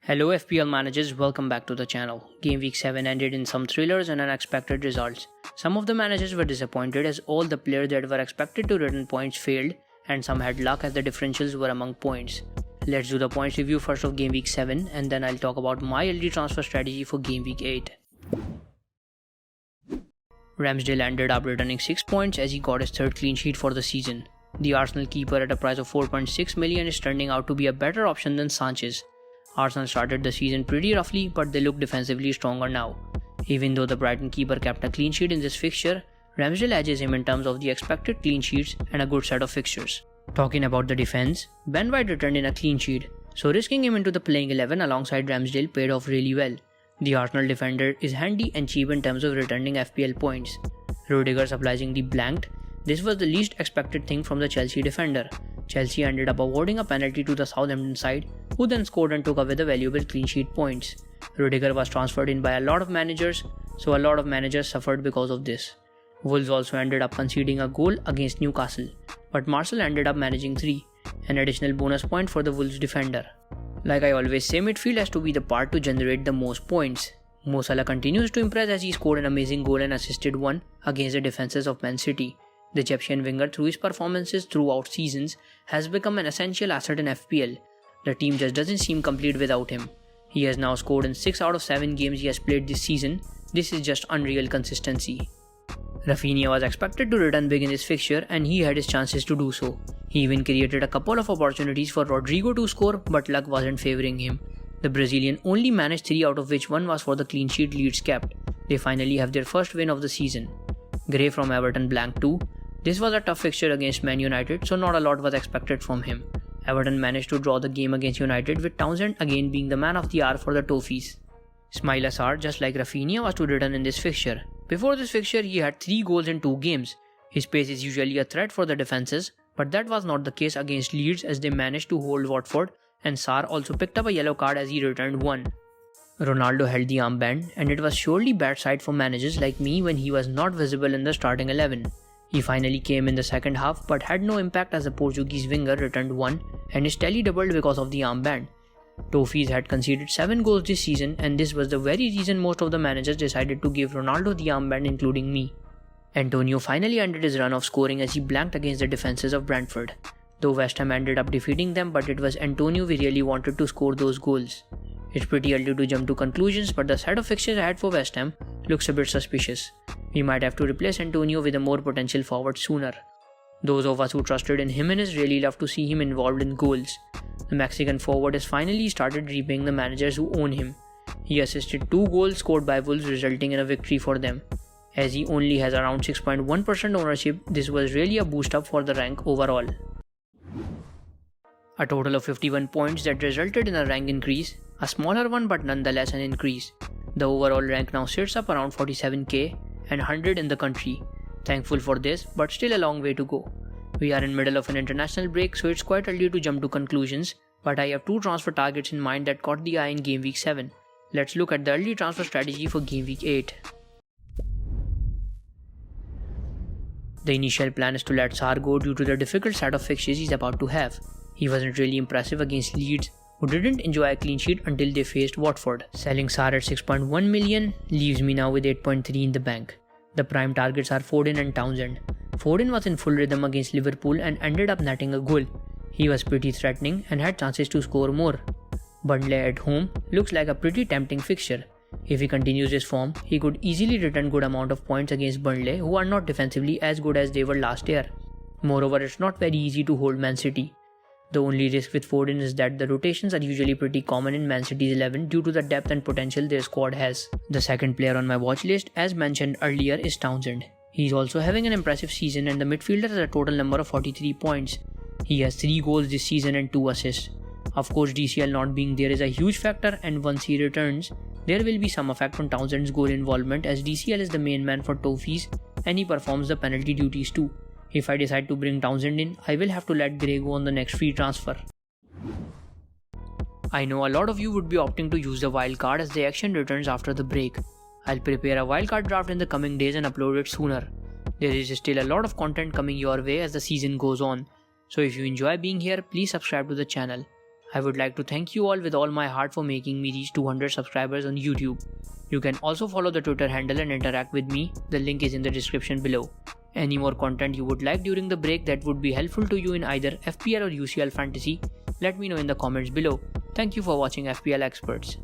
Hello FPL managers, welcome back to the channel. Game week 7 ended in some thrillers and unexpected results. Some of the managers were disappointed as all the players that were expected to return points failed, and some had luck as the differentials were among points. Let's do the points review first of game week 7 and then I'll talk about my early transfer strategy for game week 8. Ramsdale ended up returning 6 points as he got his third clean sheet for the season. The Arsenal keeper at a price of 4.6 million is turning out to be a better option than Sanchez. Arsenal started the season pretty roughly, but they look defensively stronger now. Even though the Brighton keeper kept a clean sheet in this fixture, Ramsdale edges him in terms of the expected clean sheets and a good set of fixtures. Talking about the defense, Ben White returned in a clean sheet, so risking him into the playing 11 alongside Ramsdale paid off really well. The Arsenal defender is handy and cheap in terms of returning FPL points. Rudiger surprisingly blanked. This was the least expected thing from the Chelsea defender. Chelsea ended up awarding a penalty to the Southampton side, who then scored and took away the valuable clean sheet points. Rudiger was transferred in by a lot of managers, so a lot of managers suffered because of this. Wolves also ended up conceding a goal against Newcastle, but Marcel ended up managing 3, an additional bonus point for the Wolves defender. Like I always say, midfield has to be the part to generate the most points. Mo Salah continues to impress as he scored an amazing goal and assisted one against the defenses of Man City. The Egyptian winger, through his performances throughout seasons, has become an essential asset in FPL. The team just doesn't seem complete without him. He has now scored in 6 out of 7 games he has played this season. This is just unreal consistency. Rafinha was expected to return big in this fixture and he had his chances to do so. He even created a couple of opportunities for Rodrigo to score, but luck wasn't favouring him. The Brazilian only managed 3 out of which one was for the clean sheet Leeds kept. They finally have their first win of the season. Gray from Everton blanked too. This was a tough fixture against Man United, so not a lot was expected from him. Everton managed to draw the game against United, with Townsend again being the man of the hour for the Toffees. Ismaila Sarr, just like Rafinha, was to return in this fixture. Before this fixture, he had 3 goals in 2 games. His pace is usually a threat for the defences, but that was not the case against Leeds as they managed to hold Watford, and Sarr also picked up a yellow card as he returned 1. Ronaldo held the armband, and it was surely bad sight for managers like me when he was not visible in the starting 11. He finally came in the second half but had no impact as the Portuguese winger returned 1 and his tally doubled because of the armband. Toffees had conceded 7 goals this season, and this was the very reason most of the managers decided to give Ronaldo the armband, including me. Antonio finally ended his run of scoring as he blanked against the defences of Brentford. Though West Ham ended up defeating them, but it was Antonio we really wanted to score those goals. It's pretty early to jump to conclusions, but the set of fixtures ahead for West Ham looks a bit suspicious. We might have to replace Antonio with a more potential forward sooner. Those of us who trusted in Jimenez really love to see him involved in goals. The Mexican forward has finally started repaying the managers who own him. He assisted 2 goals scored by Wolves, resulting in a victory for them. As he only has around 6.1% ownership, this was really a boost up for the rank overall. A total of 51 points that resulted in a rank increase, a smaller one but nonetheless an increase. The overall rank now sits up around 47k and 100 in the country. Thankful for this, but still a long way to go. We are in middle of an international break, so it's quite early to jump to conclusions, but I have 2 transfer targets in mind that caught the eye in game week 7. Let's look at the early transfer strategy for game week 8. The initial plan is to let Sarr go due to the difficult set of fixtures he's about to have. He wasn't really impressive against Leeds, who didn't enjoy a clean sheet until they faced Watford. Selling Sarr at 6.1 million leaves me now with 8.3 in the bank. The prime targets are Foden and Townsend. Foden was in full rhythm against Liverpool and ended up netting a goal. He was pretty threatening and had chances to score more. Burnley at home looks like a pretty tempting fixture. If he continues his form, he could easily return good amount of points against Burnley, who are not defensively as good as they were last year. Moreover, it's not very easy to hold Man City. The only risk with Foden is that the rotations are usually pretty common in Man City's 11 due to the depth and potential their squad has. The second player on my watch list, as mentioned earlier, is Townsend. He is also having an impressive season and the midfielder has a total number of 43 points. He has 3 goals this season and 2 assists. Of course, DCL not being there is a huge factor, and once he returns, there will be some effect on Townsend's goal involvement as DCL is the main man for Toffees and he performs the penalty duties too. If I decide to bring Townsend in, I will have to let Gray go on the next free transfer. I know a lot of you would be opting to use the wildcard as the action returns after the break. I'll prepare a wildcard draft in the coming days and upload it sooner. There is still a lot of content coming your way as the season goes on, so if you enjoy being here, please subscribe to the channel. I would like to thank you all with all my heart for making me reach 200 subscribers on YouTube. You can also follow the Twitter handle and interact with me, the link is in the description below. Any more content you would like during the break that would be helpful to you in either FPL or UCL fantasy, let me know in the comments below. Thank you for watching FPL Experts.